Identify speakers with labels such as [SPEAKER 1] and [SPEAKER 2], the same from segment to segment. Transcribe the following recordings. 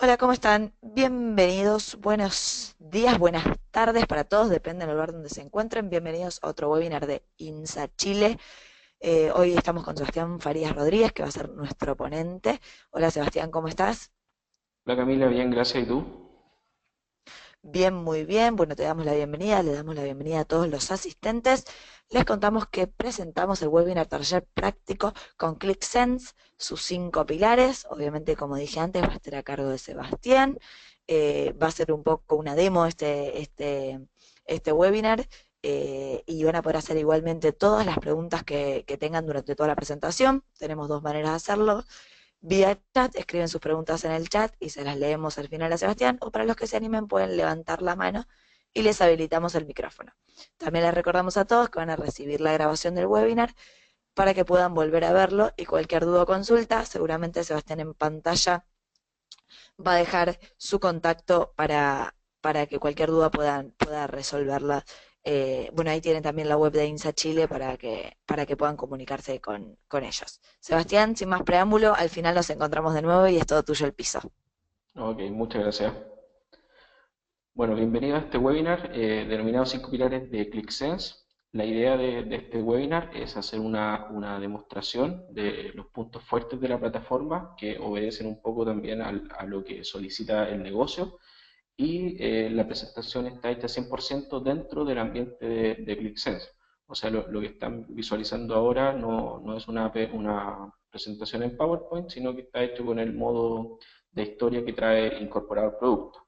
[SPEAKER 1] Hola, ¿cómo están? Bienvenidos, buenos días, buenas tardes para todos, depende del lugar donde se encuentren. Bienvenidos a otro webinar de INSA Chile. Hoy estamos con Sebastián Farías Rodríguez, que va a ser nuestro ponente. Hola, Sebastián, ¿cómo estás?
[SPEAKER 2] Hola Camila, bien, gracias. ¿Y tú?
[SPEAKER 1] Bien, muy bien. Bueno, te damos la bienvenida, le damos la bienvenida a todos los asistentes. Les contamos que presentamos el webinar Taller Práctico con ClickSense, sus 5 pilares. Obviamente, como dije antes, va a estar a cargo de Sebastián. Va a ser un poco una demo este webinar. Y van a poder hacer igualmente todas las preguntas que tengan durante toda la presentación. Tenemos dos maneras de hacerlo vía chat, escriben sus preguntas en el chat y se las leemos al final a Sebastián, o para los que se animen pueden levantar la mano y les habilitamos el micrófono. También les recordamos a todos que van a recibir la grabación del webinar para que puedan volver a verlo y cualquier duda o consulta, seguramente Sebastián en pantalla va a dejar su contacto para que cualquier duda pueda resolverla. Bueno, ahí tienen también la web de INSA Chile para que puedan comunicarse con ellos. Sebastián, sin más preámbulo, al final nos encontramos de nuevo y es todo tuyo el piso.
[SPEAKER 2] Ok, muchas gracias. Bueno, bienvenido a este webinar denominado 5 pilares de ClickSense. La idea de este webinar es hacer una demostración de los puntos fuertes de la plataforma que obedecen un poco también a lo que solicita el negocio y la presentación está hecha 100% dentro del ambiente de ClickSense. O sea, lo que están visualizando ahora no es una presentación en PowerPoint, sino que está hecho con el modo de historia que trae incorporado el producto.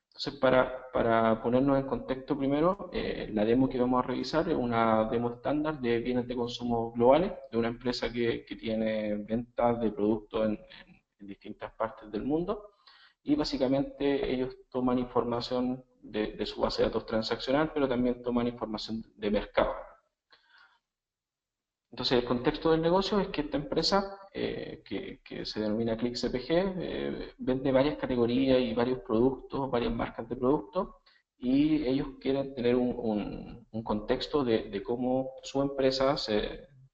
[SPEAKER 2] Entonces, para ponernos en contexto primero, la demo que vamos a revisar es una demo estándar de bienes de consumo globales, de una empresa que tiene ventas de productos en distintas partes del mundo y básicamente ellos toman información de su base de datos transaccional, pero también toman información de mercado. Entonces, el contexto del negocio es que esta empresa, que se denomina ClickCPG, vende varias categorías y varios productos, varias marcas de productos, y ellos quieren tener un contexto de cómo su empresa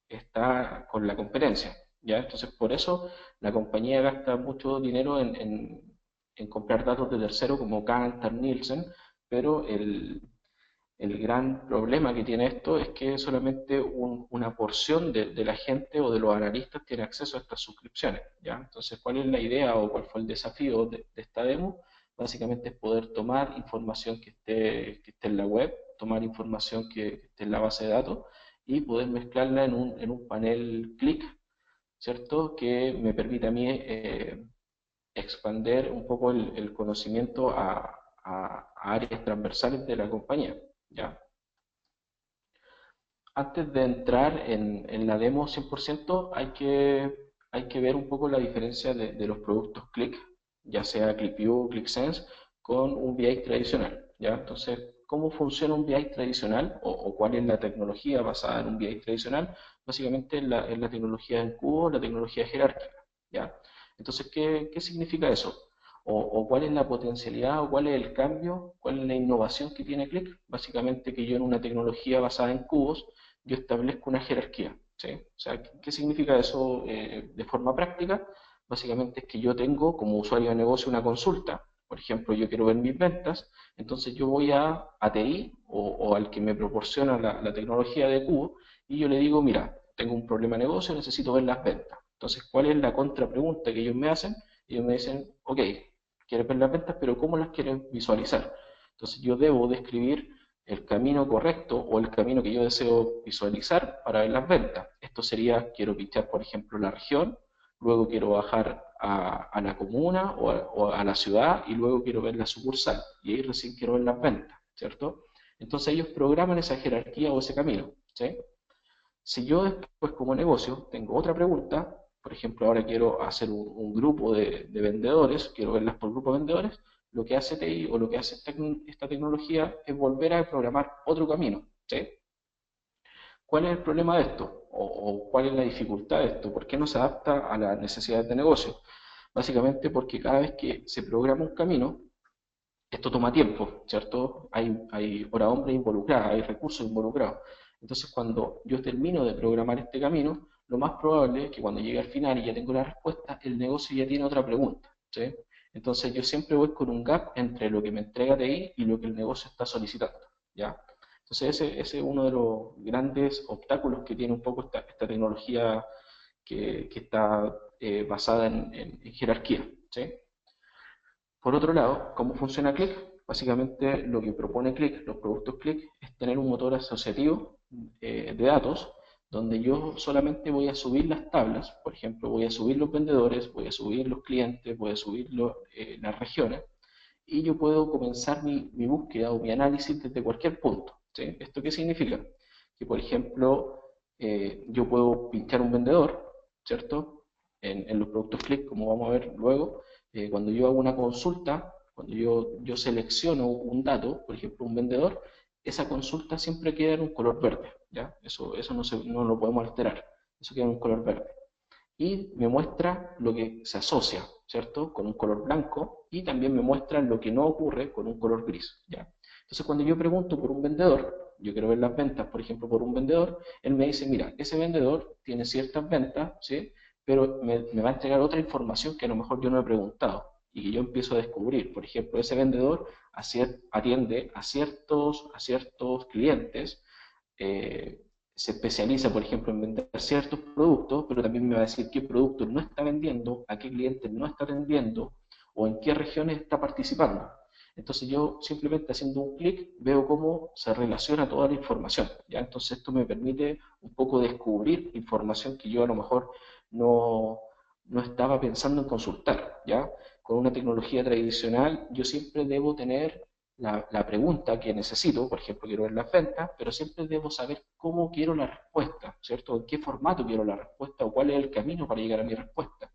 [SPEAKER 2] está con la competencia. ¿Ya? Entonces, por eso la compañía gasta mucho dinero en comprar datos de terceros como Kantar, Nielsen, pero el gran problema que tiene esto es que solamente una porción de la gente o de los analistas tiene acceso a estas suscripciones, ¿ya? Entonces, ¿cuál es la idea o cuál fue el desafío de esta demo? Básicamente es poder tomar información que esté en la web, tomar información que esté en la base de datos y poder mezclarla en un panel click, ¿cierto? Que me permite a mí expander un poco el conocimiento a áreas transversales de la compañía, ¿ya? Antes de entrar en la demo 100%, hay que ver un poco la diferencia de los productos Click, ya sea ClickView o ClickSense, con un BI tradicional, ¿ya? Entonces, ¿cómo funciona un BI tradicional o cuál es la tecnología basada en un BI tradicional? Básicamente es la tecnología en cubo, la tecnología jerárquica, ¿ya? Entonces, ¿qué significa eso? O cuál es la potencialidad o cuál es el cambio, cuál es la innovación que tiene Click. Básicamente que yo en una tecnología basada en cubos yo establezco una jerarquía. ¿Sí? O sea, ¿qué significa eso de forma práctica? Básicamente es que yo tengo como usuario de negocio una consulta. Por ejemplo, yo quiero ver mis ventas, entonces yo voy a TI o al que me proporciona la tecnología de Cubo y yo le digo, mira, tengo un problema de negocio, necesito ver las ventas. Entonces, ¿cuál es la contrapregunta que ellos me hacen? Ellos me dicen, ok, quieres ver las ventas, pero ¿cómo las quieres visualizar? Entonces, yo debo describir el camino correcto o el camino que yo deseo visualizar para ver las ventas. Esto sería, quiero pinchar, por ejemplo, la región, luego quiero bajar a la comuna o a la ciudad y luego quiero ver la sucursal y ahí recién quiero ver las ventas, ¿cierto? Entonces ellos programan esa jerarquía o ese camino, ¿sí? Si yo después como negocio tengo otra pregunta, por ejemplo, ahora quiero hacer un grupo de vendedores, quiero verlas por grupo de vendedores, lo que hace TI o lo que hace esta tecnología es volver a programar otro camino, ¿sí? ¿Cuál es el problema de esto? O cuál es la dificultad de esto? ¿Por qué no se adapta a las necesidades de negocio? Básicamente porque cada vez que se programa un camino, esto toma tiempo, ¿cierto? Hay hora hombre involucrada, hay recursos involucrados. Entonces, cuando yo termino de programar este camino, lo más probable es que cuando llegue al final y ya tengo la respuesta, el negocio ya tiene otra pregunta, ¿sí? Entonces yo siempre voy con un gap entre lo que me entrega TI y lo que el negocio está solicitando, ¿ya? Entonces ese es uno de los grandes obstáculos que tiene un poco esta tecnología que está basada en jerarquía, ¿sí? Por otro lado, ¿cómo funciona Click? Básicamente lo que propone Click, los productos Click, es tener un motor asociativo de datos donde yo solamente voy a subir las tablas, por ejemplo, voy a subir los vendedores, voy a subir los clientes, voy a subir las regiones, y yo puedo comenzar mi búsqueda o mi análisis desde cualquier punto, ¿sí? ¿Esto qué significa? Que, por ejemplo, yo puedo pinchar un vendedor, ¿cierto? En los productos Click, como vamos a ver luego, cuando yo hago una consulta, cuando yo selecciono un dato, por ejemplo, un vendedor, esa consulta siempre queda en un color verde, ¿ya? Eso no lo podemos alterar, eso queda en un color verde y me muestra lo que se asocia, ¿cierto? Con un color blanco y también me muestra lo que no ocurre con un color gris, ¿ya? Entonces cuando yo pregunto por un vendedor, yo quiero ver las ventas, por ejemplo, por un vendedor, él me dice, mira, ese vendedor tiene ciertas ventas, ¿sí? Pero me va a entregar otra información que a lo mejor yo no he preguntado y que yo empiezo a descubrir. Por ejemplo, ese vendedor atiende a ciertos clientes, eh, se especializa, por ejemplo, en vender ciertos productos, pero también me va a decir qué producto no está vendiendo, a qué cliente no está atendiendo o en qué regiones está participando. Entonces yo simplemente haciendo un clic veo cómo se relaciona toda la información, ¿ya? Entonces esto me permite un poco descubrir información que yo a lo mejor no, no estaba pensando en consultar, ¿ya? Con una tecnología tradicional yo siempre debo tener la pregunta que necesito, por ejemplo, quiero ver las ventas, pero siempre debo saber cómo quiero la respuesta, ¿cierto? En qué formato quiero la respuesta o cuál es el camino para llegar a mi respuesta.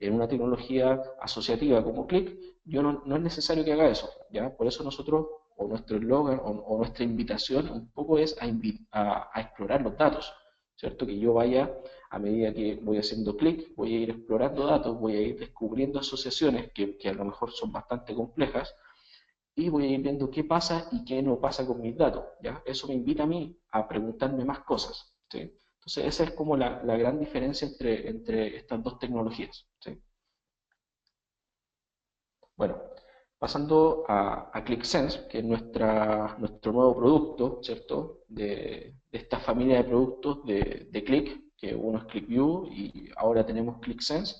[SPEAKER 2] En una tecnología asociativa como Click, yo no es necesario que haga eso, ¿ya? Por eso nosotros, o nuestro eslogan, o nuestra invitación, un poco es a explorar los datos, ¿cierto? Que yo vaya, a medida que voy haciendo clic, voy a ir explorando datos, voy a ir descubriendo asociaciones que a lo mejor son bastante complejas, y voy a ir viendo qué pasa y qué no pasa con mis datos, ¿ya? Eso me invita a mí a preguntarme más cosas, ¿sí? Entonces esa es como la gran diferencia entre estas dos tecnologías, ¿sí? Bueno, pasando a ClickSense, que es nuestro nuevo producto, ¿cierto? De esta familia de productos de Click, que uno es ClickView y ahora tenemos ClickSense.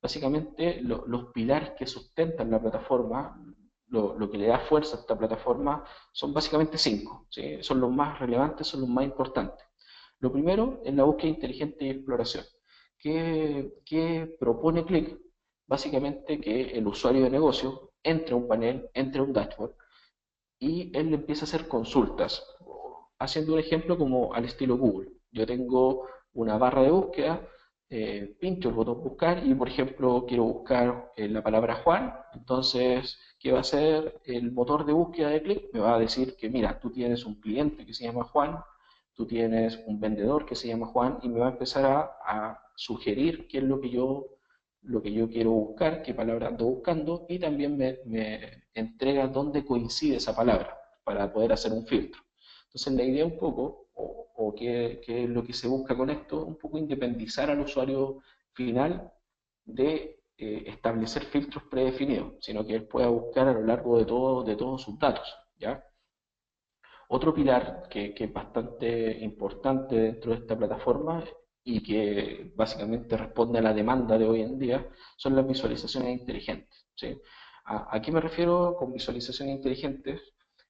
[SPEAKER 2] Básicamente los pilares que sustentan la plataforma, lo que le da fuerza a esta plataforma, son básicamente cinco, ¿sí? Son los más relevantes, son los más importantes. Lo primero es la búsqueda inteligente y exploración. ¿Qué propone Click? Básicamente que el usuario de negocio entre a un panel, entre a un dashboard y él le empieza a hacer consultas, haciendo un ejemplo como al estilo Google. Yo tengo una barra de búsqueda, pincho el botón buscar y, por ejemplo, quiero buscar la palabra Juan. Entonces, ¿qué va a hacer el motor de búsqueda de Click? Me va a decir que, mira, tú tienes un cliente que se llama Juan, tú tienes un vendedor que se llama Juan y me va a empezar a sugerir qué es lo que yo quiero buscar, qué palabra ando buscando y también me entrega dónde coincide esa palabra para poder hacer un filtro. Entonces la idea un poco, o qué es lo que se busca con esto, un poco independizar al usuario final de establecer filtros predefinidos, sino que él pueda buscar a lo largo de todos sus datos, ¿ya? Otro pilar que es bastante importante dentro de esta plataforma y que básicamente responde a la demanda de hoy en día son las visualizaciones inteligentes, ¿sí? ¿A qué me refiero con visualizaciones inteligentes?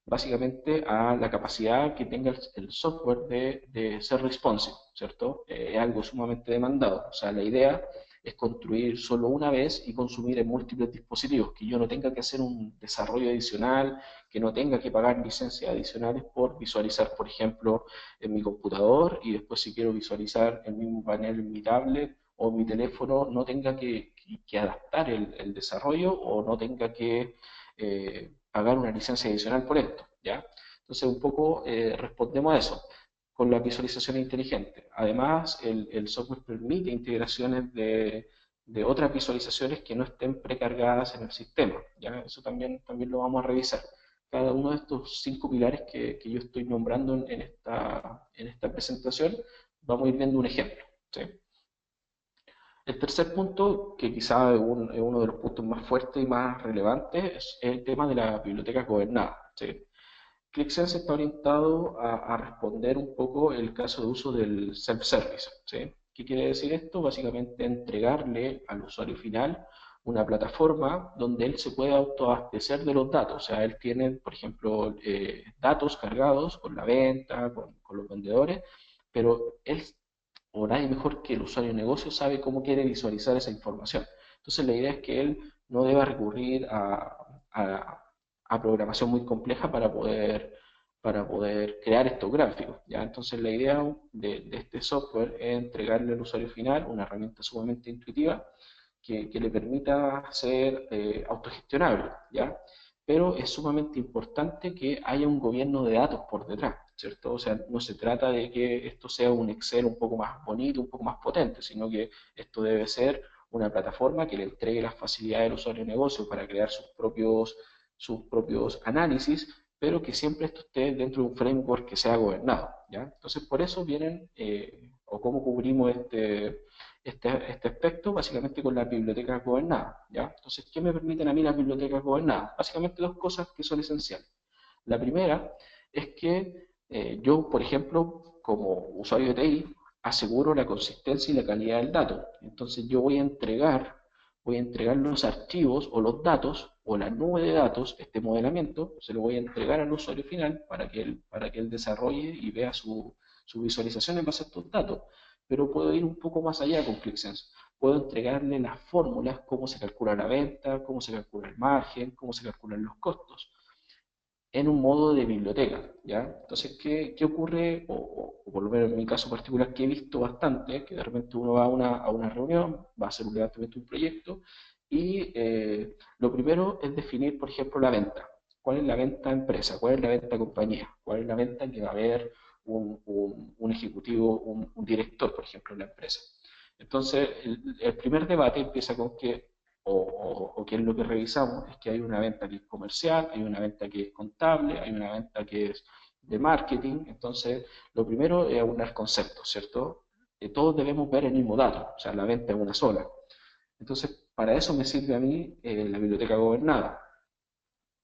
[SPEAKER 2] Básicamente a la capacidad que tenga el software de ser responsive, ¿cierto? Es algo sumamente demandado. O sea, la idea es construir solo una vez y consumir en múltiples dispositivos, que yo no tenga que hacer un desarrollo adicional, que no tenga que pagar licencias adicionales por visualizar, por ejemplo, en mi computador y después si quiero visualizar el mismo panel en mi tablet o en mi teléfono, no tenga que adaptar el desarrollo o no tenga que pagar una licencia adicional por esto, ¿ya? Entonces un poco respondemos a eso con la visualización inteligente. Además, el software permite integraciones de otras visualizaciones que no estén precargadas en el sistema, ¿ya? Eso también lo vamos a revisar. Cada uno de estos cinco pilares que yo estoy nombrando en esta presentación, vamos a ir viendo un ejemplo, ¿sí? El tercer punto, que quizá es uno de los puntos más fuertes y más relevantes, es el tema de la biblioteca gobernada. ¿Sí? ClickSense está orientado a responder un poco el caso de uso del self-service. ¿Sí? ¿Qué quiere decir esto? Básicamente entregarle al usuario final una plataforma donde él se pueda autoabastecer de los datos. O sea, él tiene, por ejemplo, datos cargados con la venta, con los vendedores, pero él o nadie mejor que el usuario de negocio sabe cómo quiere visualizar esa información. Entonces la idea es que él no deba recurrir a, a programación muy compleja para poder crear estos gráficos. ¿Ya? Entonces la idea de este software es entregarle al usuario final una herramienta sumamente intuitiva que le permita ser autogestionable, ¿ya? Pero es sumamente importante que haya un gobierno de datos por detrás, ¿cierto? O sea, no se trata de que esto sea un Excel un poco más bonito, un poco más potente, sino que esto debe ser una plataforma que le entregue las facilidades al usuario de negocio para crear sus propios análisis, pero que siempre esto esté dentro de un framework que sea gobernado, ¿ya? Entonces, por eso vienen, o cómo cubrimos este aspecto, básicamente con las bibliotecas gobernadas, ¿ya? Entonces, ¿qué me permiten a mí las bibliotecas gobernadas? Básicamente dos cosas que son esenciales. La primera es que yo, por ejemplo, como usuario de TI, aseguro la consistencia y la calidad del dato. Entonces, yo voy a entregar los archivos o los datos o la nube de datos, este modelamiento, se lo voy a entregar al usuario final para que él desarrolle y vea su visualización en base a estos datos. Pero puedo ir un poco más allá con ClickSense. Puedo entregarle las fórmulas, cómo se calcula la venta, cómo se calcula el margen, cómo se calculan los costos en un modo de biblioteca, ¿ya? Entonces, ¿qué ocurre? O por lo menos en mi caso particular, que he visto bastante, que de repente uno va a una reunión, va a hacer un levantamiento de un proyecto, y lo primero es definir, por ejemplo, la venta. ¿Cuál es la venta empresa? ¿Cuál es la venta compañía? ¿Cuál es la venta que va a haber un ejecutivo, un director, por ejemplo, en la empresa? Entonces, el primer debate empieza con que o qué es lo que revisamos, es que hay una venta que es comercial, hay una venta que es contable, hay una venta que es de marketing. Entonces, lo primero es aunar conceptos, ¿cierto? Todos debemos ver el mismo dato, o sea, la venta es una sola. Entonces, para eso me sirve a mí la biblioteca gobernada.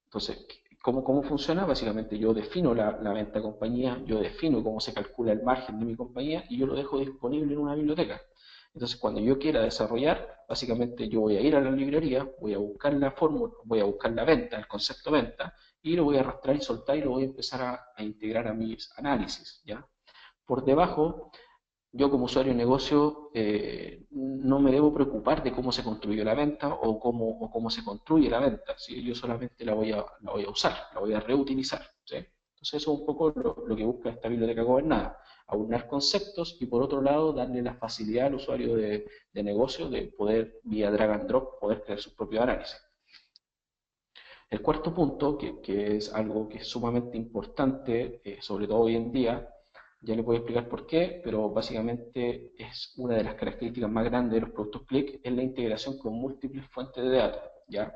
[SPEAKER 2] Entonces, ¿cómo funciona? Básicamente yo defino la venta compañía, yo defino cómo se calcula el margen de mi compañía y yo lo dejo disponible en una biblioteca. Entonces, cuando yo quiera desarrollar, básicamente yo voy a ir a la librería, voy a buscar la fórmula, voy a buscar la venta, el concepto venta, y lo voy a arrastrar y soltar y lo voy a empezar a integrar a mis análisis, ¿ya? Por debajo yo como usuario de negocio no me debo preocupar de cómo se construyó la venta o cómo se construye la venta, ¿sí? Yo solamente la voy a usar, la voy a reutilizar, ¿sí? Entonces eso es un poco lo que busca esta biblioteca gobernada, aunar conceptos y por otro lado darle la facilidad al usuario de negocio de poder vía drag and drop poder crear sus propios análisis. El cuarto punto, que es algo que es sumamente importante, sobre todo hoy en día, ya le voy a explicar por qué, pero básicamente es una de las características más grandes de los productos Click, es la integración con múltiples fuentes de datos, ¿ya?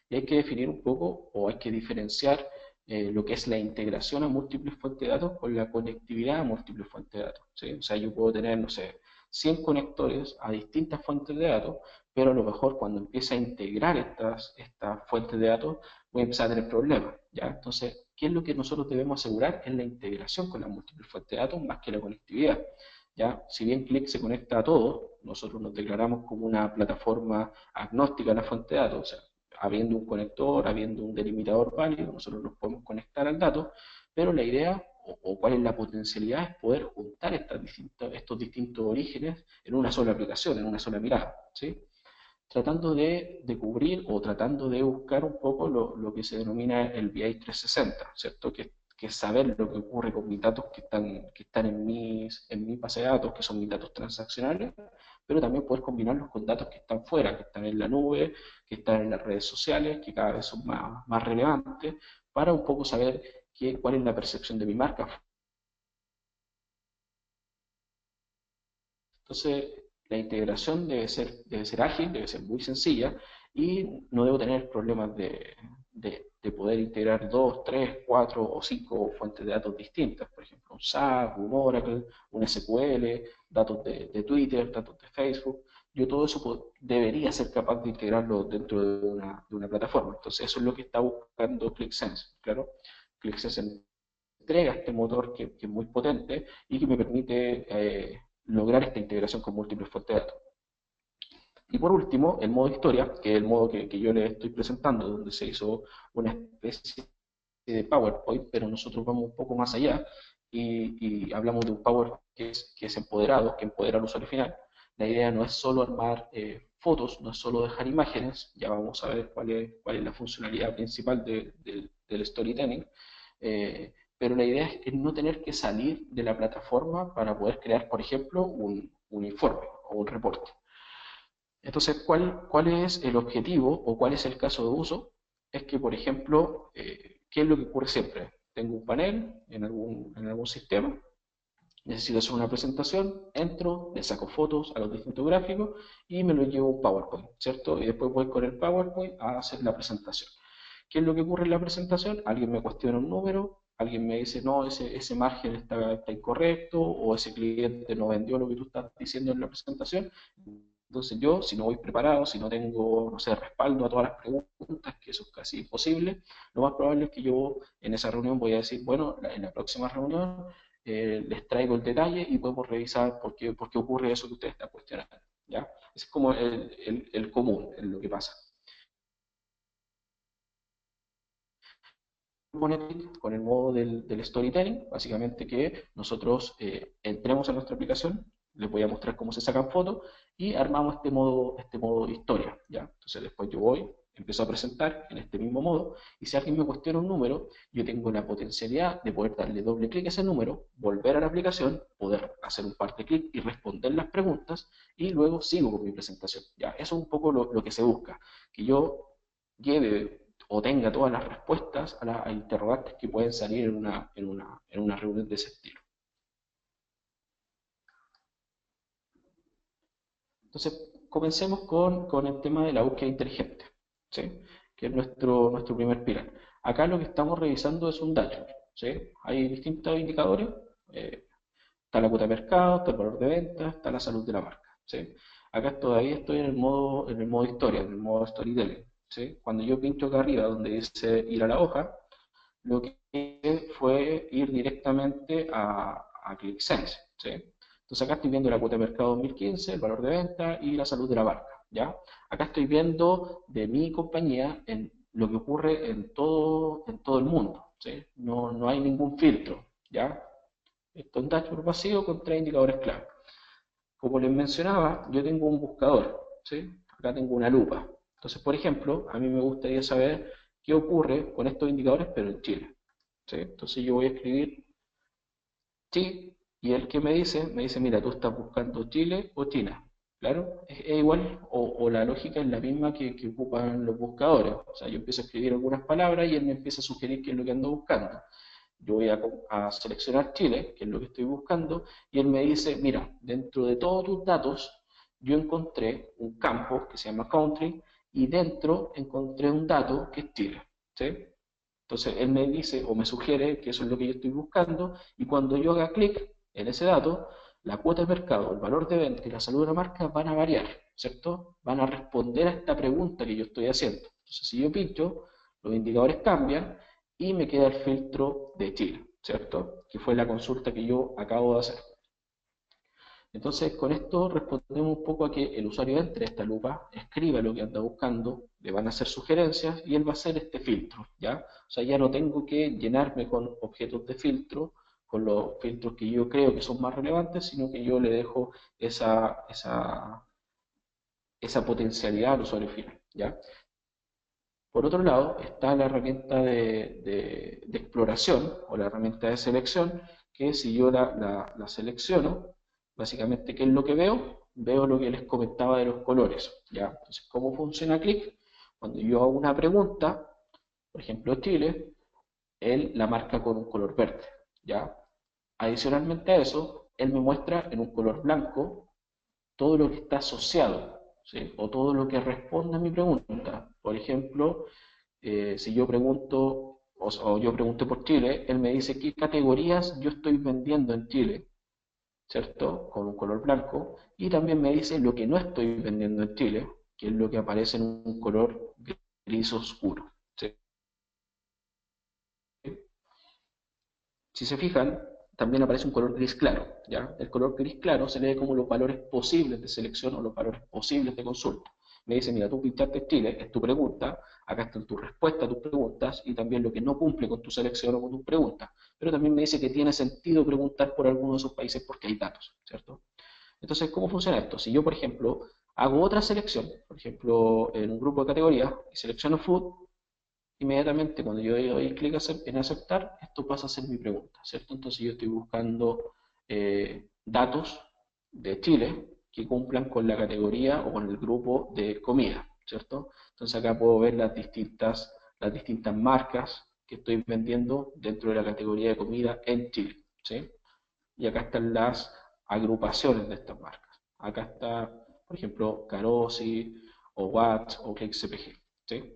[SPEAKER 2] Y hay que definir un poco, o hay que diferenciar lo que es la integración a múltiples fuentes de datos con la conectividad a múltiples fuentes de datos, ¿sí? O sea, yo puedo tener, no sé, 100 conectores a distintas fuentes de datos, pero a lo mejor cuando empiece a integrar estas fuentes de datos, voy a empezar a tener problemas, ¿ya? Entonces, ¿qué es lo que nosotros debemos asegurar? Es la integración con las múltiples fuentes de datos más que la conectividad, ¿ya? Si bien Click se conecta a todo, nosotros nos declaramos como una plataforma agnóstica a la fuente de datos, o sea, habiendo un conector, habiendo un delimitador válido, nosotros nos podemos conectar al dato, pero la idea o cuál es la potencialidad es poder juntar estos distintos orígenes en una sola aplicación, en una sola mirada, ¿sí? Tratando de cubrir o tratando de buscar un poco lo que se denomina el BI 360, ¿cierto? Que es saber lo que ocurre con mis datos que están en mi base de datos, que son mis datos transaccionales, pero también poder combinarlos con datos que están fuera, que están en la nube, que están en las redes sociales, que cada vez son más relevantes, para un poco saber cuál es la percepción de mi marca. Entonces, la integración debe ser ágil, debe ser muy sencilla y no debo tener problemas de poder integrar dos, tres, cuatro o cinco fuentes de datos distintas, por ejemplo, un SAP, un Oracle, un SQL, datos de Twitter, datos de Facebook. yo todo eso debería ser capaz de integrarlo dentro de una plataforma. Entonces, eso es lo que está buscando ClickSense, claro. ClickSense entrega este motor que es muy potente y que me permite lograr esta integración con múltiples fuentes de datos. Y por último, el modo historia, que es el modo que yo les estoy presentando, donde se hizo una especie de PowerPoint, pero nosotros vamos un poco más allá y hablamos de un PowerPoint que es empoderado, que empodera al usuario final. La idea no es solo armar fotos, no es solo dejar imágenes, ya vamos a ver cuál es la funcionalidad principal del storytelling, pero la idea es no tener que salir de la plataforma para poder crear, por ejemplo, un informe o un reporte. Entonces, ¿cuál es el objetivo o cuál es el caso de uso? Es que, por ejemplo, ¿qué es lo que ocurre siempre? Tengo un panel en algún sistema, necesito hacer una presentación, entro, le saco fotos a los distintos gráficos y me lo llevo a un PowerPoint, ¿cierto? Y después voy con el PowerPoint a hacer la presentación. ¿Qué es lo que ocurre en la presentación? Alguien me cuestiona un número, alguien me dice, no, ese margen está incorrecto, o ese cliente no vendió lo que tú estás diciendo en la presentación. Entonces yo, si no voy preparado, si no tengo, no sé, respaldo a todas las preguntas, que eso es casi imposible, lo más probable es que yo en esa reunión voy a decir, bueno, en la próxima reunión les traigo el detalle y podemos revisar por qué ocurre eso que ustedes están cuestionando. ¿Ya? Es como el común, en lo que pasa. Con el modo del storytelling, básicamente que nosotros entremos a nuestra aplicación, les voy a mostrar cómo se sacan fotos y armamos este modo historia, ¿ya? Entonces después yo voy, empiezo a presentar en este mismo modo y si alguien me cuestiona un número, yo tengo la potencialidad de poder darle doble clic a ese número, volver a la aplicación, poder hacer un par de clics y responder las preguntas y luego sigo con mi presentación, ¿ya? Eso es un poco lo que se busca, que yo lleve o tenga todas las respuestas a interrogantes que pueden salir en una reunión de ese estilo. Entonces, comencemos con el tema de la búsqueda inteligente, ¿sí? Que es nuestro primer pilar. Acá lo que estamos revisando es un dashboard, ¿sí? Hay distintos indicadores, eh, está la cuota de mercado, está el valor de venta, está la salud de la marca, ¿sí? Acá todavía estoy en el modo historia, en el modo storytelling, ¿sí? Cuando yo pincho acá arriba donde dice ir a la hoja, lo que hice fue ir directamente a ClickSense, ¿sí? Entonces acá estoy viendo la cuota de mercado 2015, el valor de venta y la salud de la marca, ¿ya? Acá estoy viendo de mi compañía en lo que ocurre en todo el mundo, ¿sí? No hay ningún filtro, ¿ya? Esto es un dashboard vacío con tres indicadores clave. Como les mencionaba, yo tengo un buscador, ¿sí? Acá tengo una lupa. Entonces, por ejemplo, a mí me gustaría saber qué ocurre con estos indicadores, pero en Chile, ¿sí? Entonces yo voy a escribir Chile y el que me dice, mira, tú estás buscando Chile o China. Claro, es igual o la lógica es la misma que ocupan los buscadores. O sea, yo empiezo a escribir algunas palabras y él me empieza a sugerir qué es lo que ando buscando. Yo voy a seleccionar Chile, que es lo que estoy buscando, y él me dice, mira, dentro de todos tus datos, yo encontré un campo que se llama country, y dentro encontré un dato que es Chile, ¿sí? Entonces él me dice o me sugiere que eso es lo que yo estoy buscando, y cuando yo haga clic en ese dato, la cuota de mercado, el valor de venta y la salud de la marca van a variar, ¿cierto? Van a responder a esta pregunta que yo estoy haciendo. Entonces si yo pincho, los indicadores cambian y me queda el filtro de Chile, ¿cierto? Que fue la consulta que yo acabo de hacer. Entonces, con esto respondemos un poco a que el usuario entre a esta lupa, escriba lo que anda buscando, le van a hacer sugerencias y él va a hacer este filtro, ¿ya? O sea, ya no tengo que llenarme con objetos de filtro, con los filtros que yo creo que son más relevantes, sino que yo le dejo esa potencialidad al usuario final, ¿ya? Por otro lado, está la herramienta de exploración o la herramienta de selección, que si yo la selecciono, básicamente, ¿qué es lo que veo? Veo lo que les comentaba de los colores, ¿ya? Entonces, ¿cómo funciona Click? Cuando yo hago una pregunta, por ejemplo, Chile, él la marca con un color verde, ¿ya? Adicionalmente a eso, él me muestra en un color blanco todo lo que está asociado, ¿sí? O todo lo que responde a mi pregunta. Por ejemplo, si yo pregunto, o yo pregunto por Chile, él me dice qué categorías yo estoy vendiendo en Chile. ¿cierto? Con un color blanco, y también me dice lo que no estoy vendiendo en Chile, que es lo que aparece en un color gris oscuro. ¿Sí? Si se fijan, también aparece un color gris claro, ¿ya? El color gris claro se lee como los valores posibles de selección o los valores posibles de consulta. Me dice, mira, tú pintaste Chile, es tu pregunta, acá están tus respuestas a tus preguntas y también lo que no cumple con tu selección o con tus preguntas. Pero también me dice que tiene sentido preguntar por alguno de esos países porque hay datos, ¿cierto? Entonces, ¿cómo funciona esto? Si yo, por ejemplo, hago otra selección, por ejemplo, en un grupo de categorías, y selecciono food, inmediatamente cuando yo doy clic en aceptar, esto pasa a ser mi pregunta, ¿cierto? Entonces yo estoy buscando datos de Chile que cumplan con la categoría o con el grupo de comida, ¿cierto? Entonces acá puedo ver las distintas marcas que estoy vendiendo dentro de la categoría de comida en Chile, ¿sí? Y acá están las agrupaciones de estas marcas. Acá está, por ejemplo, Carosi o Watts o ClickCPG, ¿sí?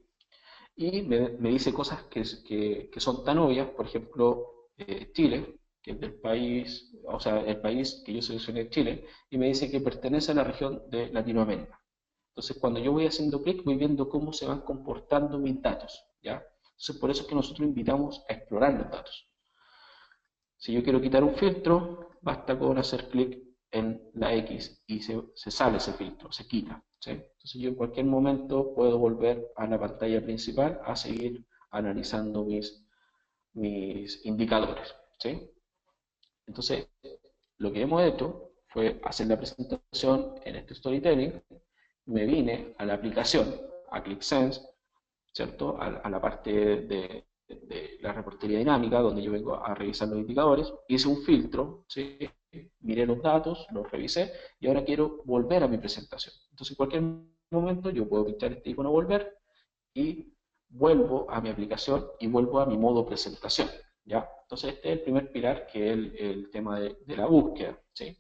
[SPEAKER 2] Y me dice cosas que son tan obvias, por ejemplo, Chile, que es del país, o sea, el país que yo seleccioné Chile, y me dice que pertenece a la región de Latinoamérica. Entonces, cuando yo voy haciendo clic, voy viendo cómo se van comportando mis datos, ¿ya? Entonces, por eso es que nosotros invitamos a explorar los datos. Si yo quiero quitar un filtro, basta con hacer clic en la X y se sale ese filtro, se quita, ¿sí? Entonces yo en cualquier momento puedo volver a la pantalla principal a seguir analizando mis indicadores, ¿sí? Entonces, lo que hemos hecho fue hacer la presentación en este storytelling, me vine a la aplicación, a ClickSense, ¿cierto? A la parte de la reportería dinámica, donde yo vengo a revisar los indicadores, hice un filtro, ¿sí? Miré los datos, los revisé y ahora quiero volver a mi presentación. Entonces, en cualquier momento yo puedo pinchar este icono volver y vuelvo a mi aplicación y vuelvo a mi modo presentación, ¿ya? Entonces, este es el primer pilar, que es el tema de la búsqueda, ¿sí?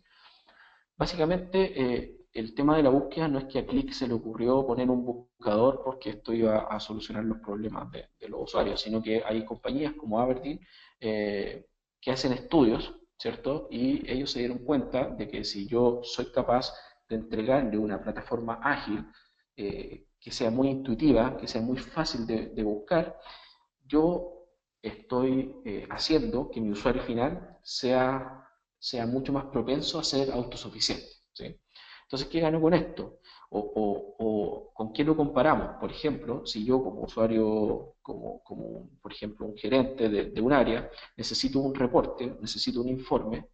[SPEAKER 2] Básicamente, el tema de la búsqueda no es que a Click se le ocurrió poner un buscador porque esto iba a solucionar los problemas de los usuarios, sino que hay compañías como Aberdeen que hacen estudios, ¿cierto? Y ellos se dieron cuenta de que si yo soy capaz de entregarle una plataforma ágil, que sea muy intuitiva, que sea muy fácil de buscar, yo estoy haciendo que mi usuario final sea mucho más propenso a ser autosuficiente, ¿sí? Entonces, ¿qué gano con esto? O con qué lo comparamos. Por ejemplo, si yo como usuario, como por ejemplo un gerente de un área, necesito un reporte, necesito un informe,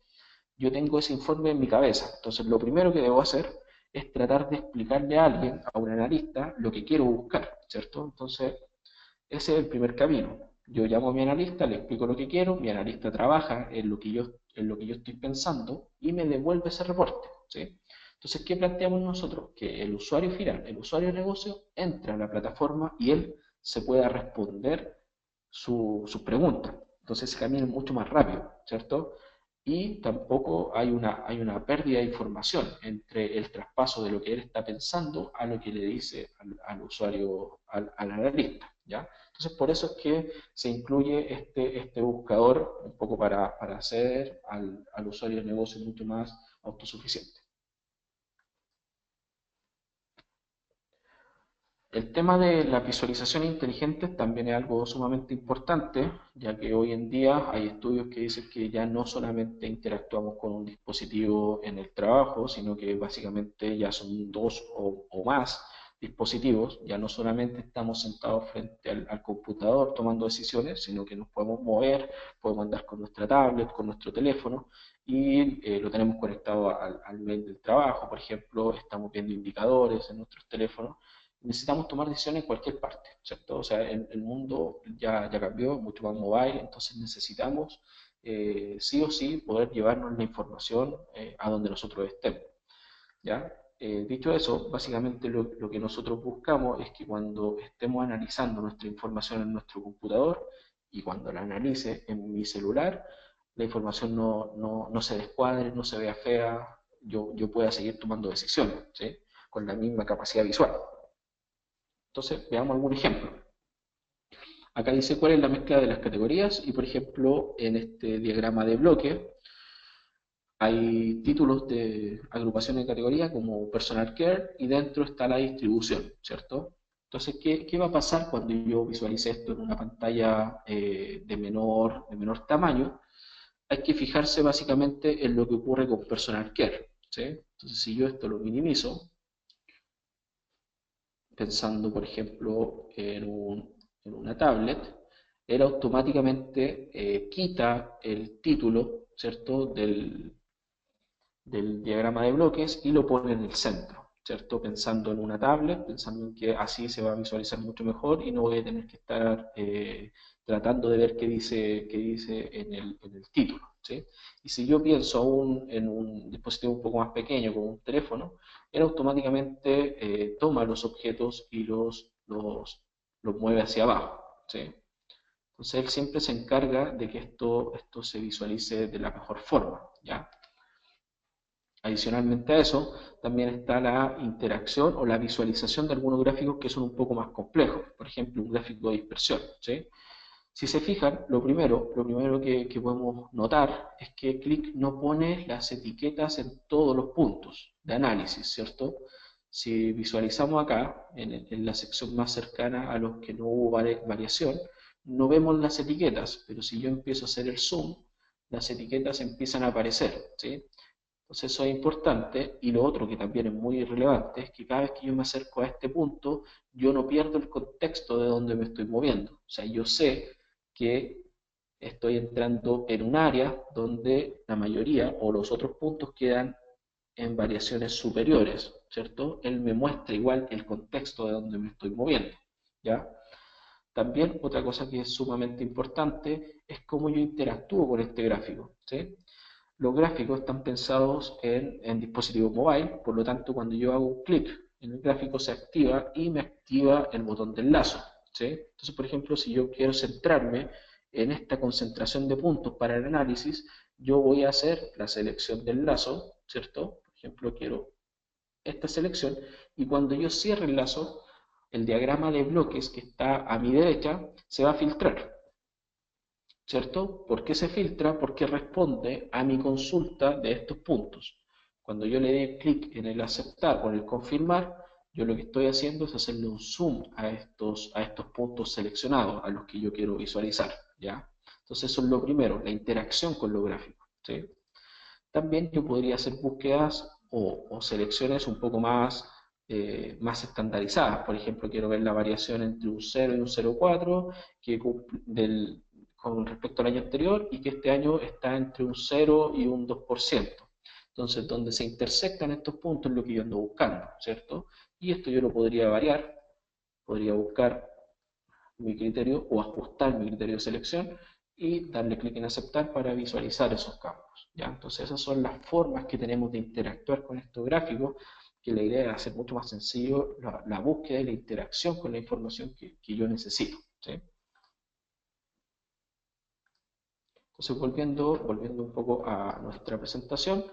[SPEAKER 2] yo tengo ese informe en mi cabeza. Entonces, lo primero que debo hacer es tratar de explicarle a alguien, a un analista, lo que quiero buscar, ¿cierto? Entonces, ese es el primer camino. Yo llamo a mi analista, le explico lo que quiero, mi analista trabaja en lo que yo estoy pensando y me devuelve ese reporte, ¿sí? Entonces, ¿qué planteamos nosotros? Que el usuario final, el usuario de negocio, entra a la plataforma y él se pueda responder su pregunta. Entonces, ese camino es mucho más rápido, ¿cierto? Y tampoco hay una pérdida de información entre el traspaso de lo que él está pensando a lo que le dice al usuario, al analista, ¿ya? Entonces, por eso es que se incluye este buscador un poco para hacer al usuario del negocio mucho más autosuficiente. El tema de la visualización inteligente también es algo sumamente importante, ya que hoy en día hay estudios que dicen que ya no solamente interactuamos con un dispositivo en el trabajo, sino que básicamente ya son dos o más dispositivos, ya no solamente estamos sentados frente al computador tomando decisiones, sino que nos podemos mover, podemos andar con nuestra tablet, con nuestro teléfono y lo tenemos conectado al mail del trabajo, por ejemplo, estamos viendo indicadores en nuestros teléfonos, necesitamos tomar decisiones en cualquier parte, ¿cierto? O sea, el mundo ya cambió, mucho más mobile, entonces necesitamos sí o sí poder llevarnos la información a donde nosotros estemos, ¿ya? Dicho eso, básicamente lo que nosotros buscamos es que cuando estemos analizando nuestra información en nuestro computador y cuando la analice en mi celular, la información no se descuadre, no se vea fea, yo pueda seguir tomando decisiones, ¿sí? Con la misma capacidad visual. Entonces, veamos algún ejemplo. Acá dice cuál es la mezcla de las categorías y, por ejemplo, en este diagrama de bloque, hay títulos de agrupación de categoría como Personal Care y dentro está la distribución, ¿cierto? Entonces, ¿qué va a pasar cuando yo visualice esto en una pantalla de menor tamaño? Hay que fijarse básicamente en lo que ocurre con Personal Care, ¿sí? Entonces, si yo esto lo minimizo, pensando, por ejemplo, en una tablet, él automáticamente quita el título, ¿cierto?, del diagrama de bloques y lo pone en el centro, ¿cierto? Pensando en una tablet, pensando en que así se va a visualizar mucho mejor y no voy a tener que estar tratando de ver qué dice en el título, ¿sí? Y si yo pienso aún en un dispositivo un poco más pequeño, como un teléfono, él automáticamente toma los objetos y los mueve hacia abajo, ¿sí? Entonces él siempre se encarga de que esto se visualice de la mejor forma, ¿ya? Adicionalmente a eso, también está la interacción o la visualización de algunos gráficos que son un poco más complejos. Por ejemplo, un gráfico de dispersión, ¿sí? Si se fijan, lo primero que podemos notar es que Click no pone las etiquetas en todos los puntos de análisis, ¿cierto? Si visualizamos acá, en la sección más cercana a los que no hubo variación, no vemos las etiquetas, pero si yo empiezo a hacer el zoom, las etiquetas empiezan a aparecer, ¿sí? Entonces eso es importante y lo otro que también es muy relevante es que cada vez que yo me acerco a este punto, yo no pierdo el contexto de donde me estoy moviendo. O sea, yo sé que estoy entrando en un área donde la mayoría o los otros puntos quedan en variaciones superiores, ¿cierto? Él me muestra igual el contexto de donde me estoy moviendo, ¿ya? También otra cosa que es sumamente importante es cómo yo interactúo con este gráfico, ¿sí? Los gráficos están pensados en dispositivos mobile, por lo tanto, cuando yo hago un clic en el gráfico se activa y me activa el botón de enlace, ¿sí? Entonces, por ejemplo, si yo quiero centrarme en esta concentración de puntos para el análisis, yo voy a hacer la selección del lazo, ¿cierto? Por ejemplo, quiero esta selección y cuando yo cierre el lazo, el diagrama de bloques que está a mi derecha se va a filtrar, ¿cierto? ¿Por qué se filtra? Porque responde a mi consulta de estos puntos. Cuando yo le dé clic en el aceptar o en el confirmar, yo lo que estoy haciendo es hacerle un zoom a estos puntos seleccionados, a los que yo quiero visualizar, ¿ya? Entonces eso es lo primero, la interacción con los gráficos, ¿sí? También yo podría hacer búsquedas o selecciones un poco más estandarizadas. Por ejemplo, quiero ver la variación entre un 0 y un 0,4 que con respecto al año anterior y que este año está entre un 0 y un 2%. Entonces, donde se intersectan estos puntos es lo que yo ando buscando, ¿cierto? Y esto yo lo podría variar, podría buscar mi criterio o ajustar mi criterio de selección y darle clic en aceptar para visualizar esos campos, ¿ya? Entonces esas son las formas que tenemos de interactuar con estos gráficos, que la idea es hacer mucho más sencillo la búsqueda y la interacción con la información que yo necesito, ¿sí? Entonces volviendo un poco a nuestra presentación,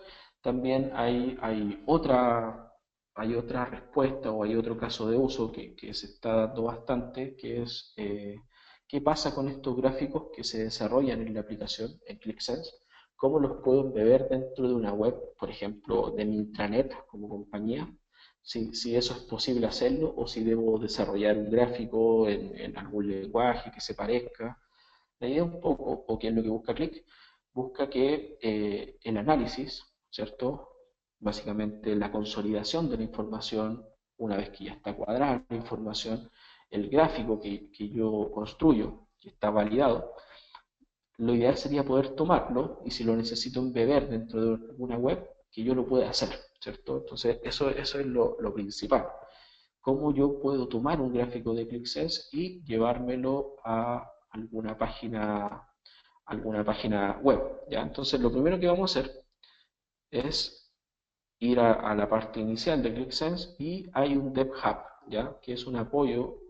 [SPEAKER 2] también hay otra respuesta o hay otro caso de uso que se está dando bastante, que es qué pasa con estos gráficos que se desarrollan en la aplicación, en ClickSense, cómo los puedo embeber dentro de una web, por ejemplo, de mi intranet como compañía, si eso es posible hacerlo o si debo desarrollar un gráfico en algún lenguaje que se parezca. La idea un poco, o que es lo que busca Click, busca que el análisis, ¿cierto? Básicamente la consolidación de la información, una vez que ya está cuadrada la información, el gráfico que yo construyo, que está validado, lo ideal sería poder tomarlo y si lo necesito embeber dentro de una web, que yo lo pueda hacer, ¿cierto? Entonces, eso es lo principal. Cómo yo puedo tomar un gráfico de ClickSense y llevármelo a alguna página web, ¿ya? Entonces, lo primero que vamos a hacer es ir a la parte inicial de ClickSense y hay un Dev Hub, ¿ya? Que es un apoyo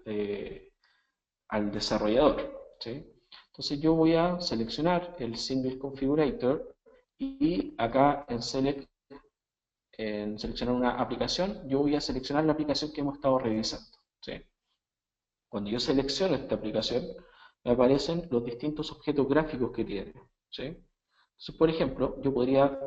[SPEAKER 2] al desarrollador, ¿sí? Entonces yo voy a seleccionar el Single Configurator y acá en seleccionar una aplicación, yo voy a seleccionar la aplicación que hemos estado revisando, ¿sí? Cuando yo selecciono esta aplicación, me aparecen los distintos objetos gráficos que tiene, ¿sí? Entonces, por ejemplo, yo podría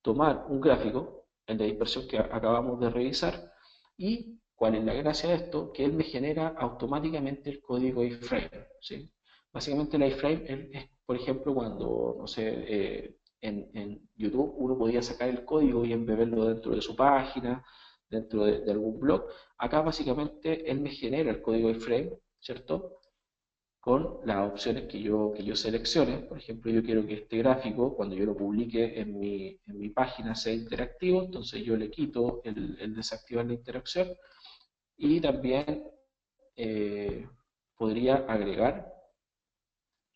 [SPEAKER 2] tomar un gráfico, el de dispersión que acabamos de revisar, y ¿cuál es la gracia de esto? Que él me genera automáticamente el código iframe, ¿sí? Básicamente el iframe es, por ejemplo, cuando, no sé, en YouTube uno podía sacar el código y embeberlo dentro de su página, dentro de algún blog. Acá básicamente él me genera el código iframe, ¿cierto? Con las opciones que yo seleccione. Por ejemplo, yo quiero que este gráfico, cuando yo lo publique en mi página, sea interactivo, entonces yo le quito el desactivar la interacción y también eh, podría agregar,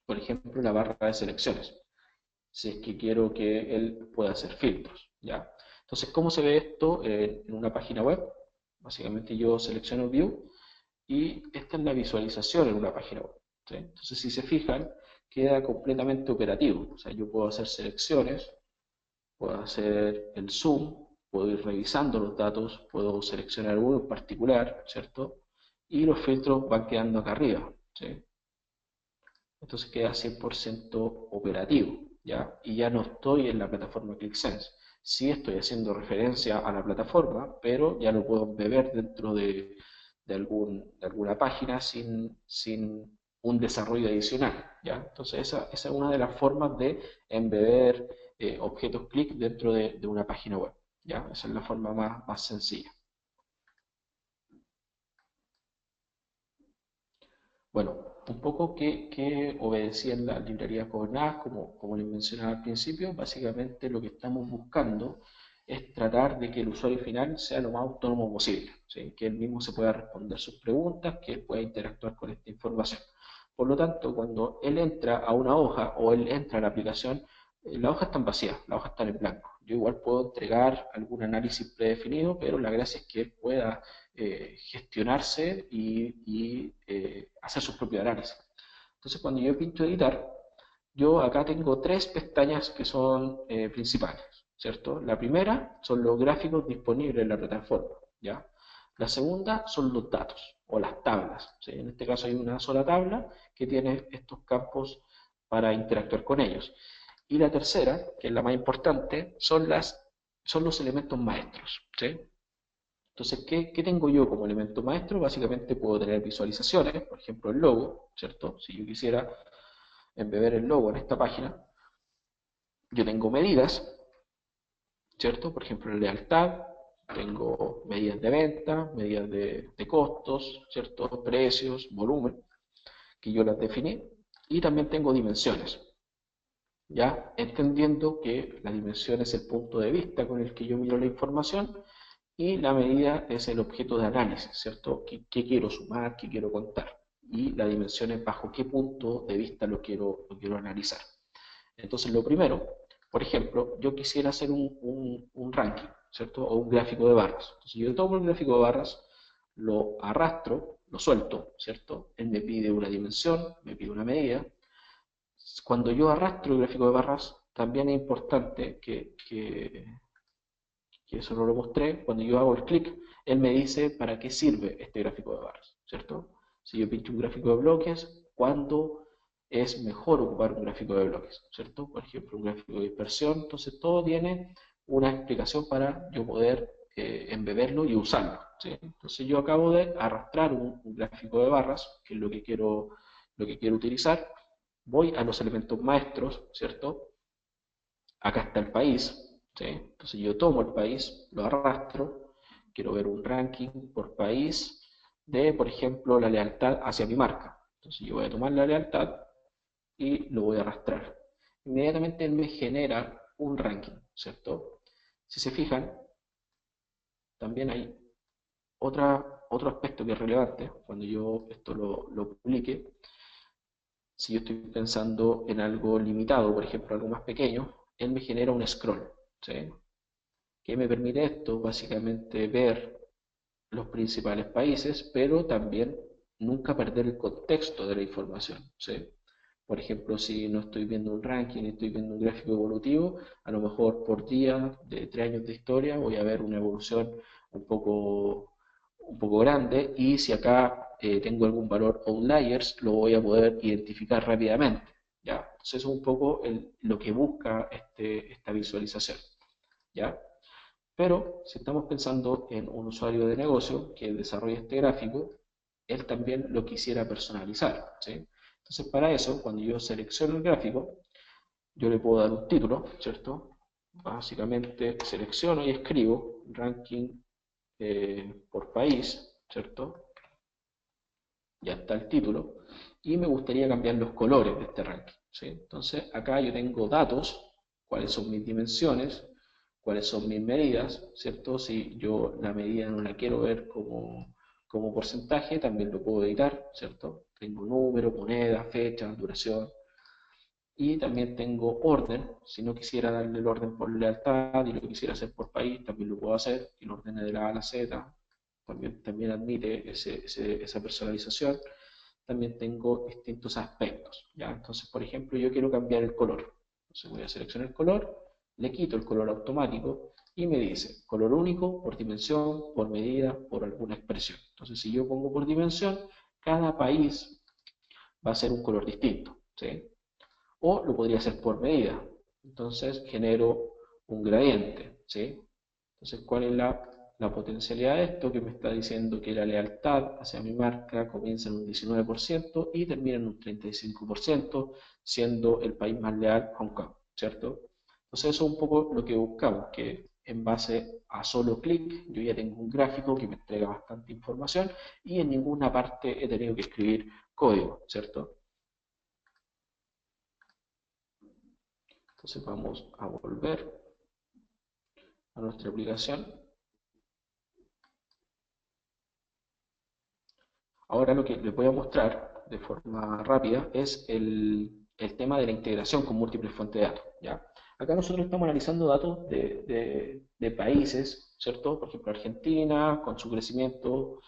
[SPEAKER 2] por ejemplo, la barra de selecciones, si es que quiero que él pueda hacer filtros, ¿ya? Entonces, ¿cómo se ve esto en una página web? Básicamente yo selecciono View y esta es la visualización en una página web, ¿sí? Entonces, si se fijan, queda completamente operativo. O sea, yo puedo hacer selecciones, puedo hacer el zoom, puedo ir revisando los datos, puedo seleccionar uno en particular, ¿cierto? Y los filtros van quedando acá arriba, ¿sí? Entonces queda 100% operativo, ¿ya? Y ya no estoy en la plataforma ClickSense. Sí estoy haciendo referencia a la plataforma, pero ya lo puedo beber dentro de alguna página sin un desarrollo adicional, ¿ya? Entonces esa es una de las formas de embeber objetos click dentro de una página web, ¿ya? Esa es la forma más sencilla. Bueno, un poco que obedecía en la librería Coordenadas, como les mencionaba al principio, básicamente lo que estamos buscando es tratar de que el usuario final sea lo más autónomo posible, ¿sí? Que él mismo se pueda responder sus preguntas, que él pueda interactuar con esta información. Por lo tanto, cuando él entra a una hoja o él entra a la aplicación, la hoja está en vacía, la hoja está en blanco. Yo igual puedo entregar algún análisis predefinido, pero la gracia es que él pueda gestionarse y hacer sus propios análisis. Entonces, cuando yo pincho editar, yo acá tengo tres pestañas que son principales, ¿cierto? La primera son los gráficos disponibles en la plataforma, ¿ya? La segunda son los datos o las tablas, ¿sí? En este caso hay una sola tabla que tiene estos campos para interactuar con ellos. Y la tercera, que es la más importante, son los elementos maestros, ¿sí? Entonces, ¿qué tengo yo como elemento maestro? Básicamente puedo tener visualizaciones, por ejemplo el logo, ¿cierto? Si yo quisiera embeber el logo en esta página, yo tengo medidas, ¿cierto? Por ejemplo, lealtad, tengo medidas de venta, medidas de costos, ¿cierto? Precios, volumen, que yo las definí, y también tengo dimensiones, ¿ya? Entendiendo que la dimensión es el punto de vista con el que yo miro la información y la medida es el objeto de análisis, ¿cierto? ¿Qué quiero sumar? ¿Qué quiero contar? Y la dimensión es bajo qué punto de vista lo quiero analizar. Entonces, lo primero, por ejemplo, yo quisiera hacer un ranking, ¿cierto? O un gráfico de barras. Entonces, yo tomo el gráfico de barras, lo arrastro, lo suelto, ¿cierto? Él me pide una dimensión, me pide una medida. Cuando yo arrastro el gráfico de barras, también es importante que eso no lo mostré, cuando yo hago el clic, él me dice para qué sirve este gráfico de barras, ¿cierto? Si yo pincho un gráfico de bloques, ¿cuándo es mejor ocupar un gráfico de bloques, ¿cierto? Por ejemplo, un gráfico de dispersión, entonces todo tiene una explicación para yo poder embeberlo y usarlo, ¿sí? Entonces yo acabo de arrastrar un gráfico de barras, que es lo que quiero utilizar, voy a los elementos maestros, ¿cierto? Acá está el país, ¿sí? Entonces yo tomo el país, lo arrastro, quiero ver un ranking por país de, por ejemplo, la lealtad hacia mi marca. Entonces yo voy a tomar la lealtad y lo voy a arrastrar. Inmediatamente él me genera un ranking, ¿cierto? Si se fijan, también hay otro aspecto que es relevante cuando yo esto lo publique. Si yo estoy pensando en algo limitado, por ejemplo, algo más pequeño, él me genera un scroll, ¿sí? ¿Qué me permite esto? Básicamente ver los principales países, pero también nunca perder el contexto de la información, ¿sí? Por ejemplo, si no estoy viendo un ranking, estoy viendo un gráfico evolutivo, a lo mejor por día de 3 años de historia voy a ver una evolución un poco, un poco grande y si acá tengo algún valor outliers, lo voy a poder identificar rápidamente, ¿ya? Entonces eso es un poco lo que busca esta visualización. ¿ya? Pero si estamos pensando en un usuario de negocio que desarrolla este gráfico, él también lo quisiera personalizar, ¿sí? Entonces, para eso, cuando yo selecciono el gráfico, yo le puedo dar un título, ¿cierto? Básicamente selecciono y escribo ranking por país, ¿cierto? Ya está el título. Y me gustaría cambiar los colores de este ranking, ¿sí? Entonces, acá yo tengo datos, cuáles son mis dimensiones, cuáles son mis medidas, ¿cierto? Si yo la medida no la quiero ver como porcentaje, también lo puedo editar, ¿cierto? Tengo número, moneda, fecha, duración, y también tengo orden. Si no quisiera darle el orden por lealtad y lo quisiera hacer por país, también lo puedo hacer. Y el orden de la A a la Z también admite esa personalización. También tengo distintos aspectos, ¿ya? Entonces, por ejemplo, yo quiero cambiar el color. Entonces voy a seleccionar el color, le quito el color automático y me dice color único, por dimensión, por medida, por alguna expresión. Entonces, si yo pongo por dimensión, cada país va a ser un color distinto, ¿sí? O lo podría hacer por medida. Entonces genero un gradiente, ¿sí? Entonces, ¿cuál es la potencialidad de esto? Que me está diciendo que la lealtad hacia mi marca comienza en un 19% y termina en un 35%, siendo el país más leal Hong Kong, ¿cierto? Entonces, eso es un poco lo que buscamos, que en base a solo clic yo ya tengo un gráfico que me entrega bastante información y en ninguna parte he tenido que escribir código, ¿cierto? Entonces vamos a volver a nuestra aplicación. Ahora lo que les voy a mostrar de forma rápida es el tema de la integración con múltiples fuentes de datos, ¿ya? Acá nosotros estamos analizando datos de países, ¿cierto? Por ejemplo, Argentina, con su crecimiento,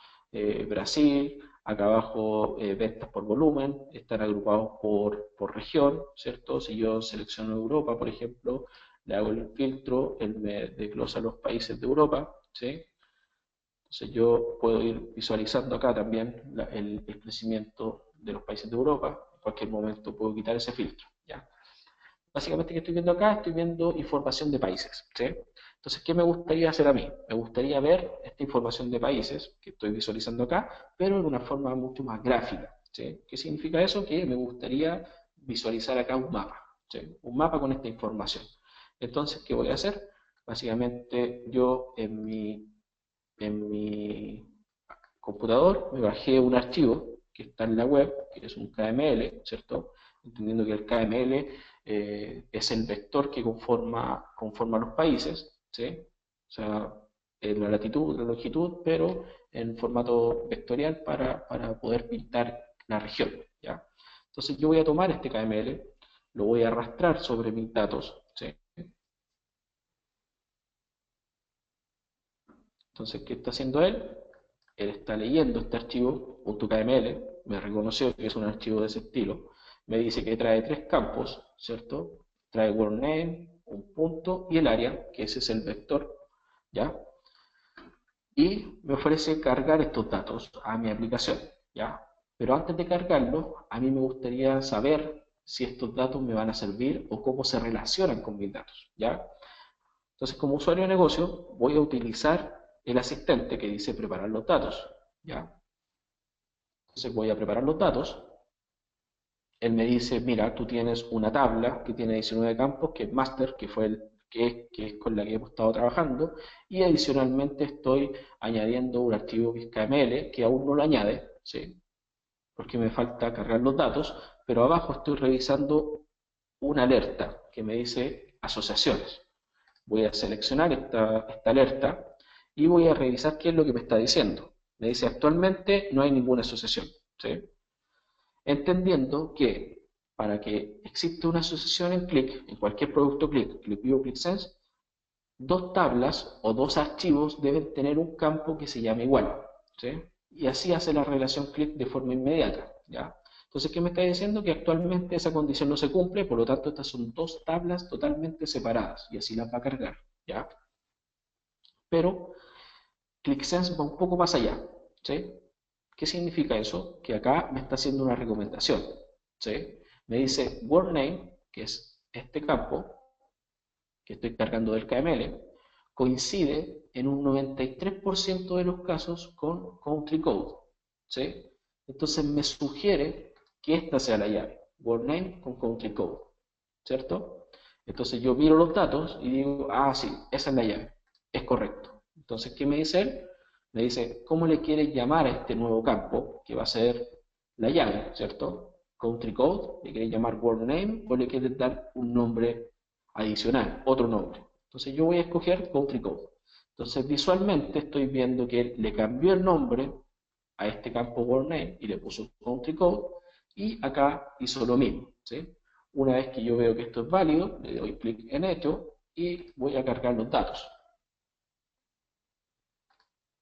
[SPEAKER 2] Brasil, acá abajo ventas por volumen, están agrupados por región, ¿cierto? Si yo selecciono Europa, por ejemplo, le hago el filtro, él me desglosa los países de Europa, ¿sí? Entonces yo puedo ir visualizando acá también el crecimiento de los países de Europa. En cualquier momento puedo quitar ese filtro, ¿ya? Básicamente, ¿qué estoy viendo acá? Estoy viendo información de países, ¿sí? Entonces, ¿qué me gustaría hacer a mí? Me gustaría ver esta información de países que estoy visualizando acá, pero de una forma mucho más gráfica, ¿sí? ¿Qué significa eso? Que me gustaría visualizar acá un mapa, ¿sí? Un mapa con esta información. Entonces, ¿qué voy a hacer? Básicamente, yo en mi computador me bajé un archivo que está en la web, que es un KML, ¿cierto? Entendiendo que el KML es el vector que conforma los países, ¿sí? O sea, la latitud, la longitud, pero en formato vectorial para poder pintar la región, ¿ya? Entonces yo voy a tomar este KML, lo voy a arrastrar sobre mis datos, ¿sí? Entonces, ¿qué está haciendo él? Él está leyendo este archivo .kml, me reconoció que es un archivo de ese estilo, me dice que trae tres campos, ¿cierto? Trae word name, un punto y el área, que ese es el vector, ¿ya? Y me ofrece cargar estos datos a mi aplicación, ¿ya? Pero antes de cargarlos, a mí me gustaría saber si estos datos me van a servir o cómo se relacionan con mis datos, ¿ya? Entonces, como usuario de negocio, voy a utilizar el asistente que dice preparar los datos, ¿ya? Entonces voy a preparar los datos. Él me dice, mira, tú tienes una tabla que tiene 19 campos, que es master, que es con la que hemos estado trabajando, y adicionalmente estoy añadiendo un archivo XML que aún no lo añade, ¿sí? Porque me falta cargar los datos, pero abajo estoy revisando una alerta que me dice asociaciones. Voy a seleccionar esta alerta y voy a revisar qué es lo que me está diciendo. Me dice actualmente no hay ninguna asociación, ¿sí? Entendiendo que para que exista una asociación en Click, en cualquier producto Click, ClickView o ClickSense, dos tablas o dos archivos deben tener un campo que se llame igual, ¿sí? Y así hace la relación Click de forma inmediata, ¿ya? Entonces, ¿qué me está diciendo? Que actualmente esa condición no se cumple, por lo tanto, estas son dos tablas totalmente separadas y así las va a cargar, ¿ya? Pero ClickSense va un poco más allá, ¿sí? ¿Qué significa eso? Que acá me está haciendo una recomendación, ¿sí? Me dice word name, que es este campo que estoy cargando del KML, coincide en un 93% de los casos con country code, ¿sí? Entonces me sugiere que esta sea la llave, word name con country code, ¿cierto? Entonces yo miro los datos y digo, ah, sí, esa es la llave, es correcto. Entonces, ¿qué me dice él? Me dice, ¿cómo le quieres llamar a este nuevo campo que va a ser la llave, ¿cierto? Country code, ¿le quieres llamar word name o le quieres dar un nombre adicional, otro nombre? Entonces yo voy a escoger country code. Entonces visualmente estoy viendo que él le cambió el nombre a este campo word name y le puso country code, y acá hizo lo mismo, ¿sí? Una vez que yo veo que esto es válido, le doy clic en hecho y voy a cargar los datos.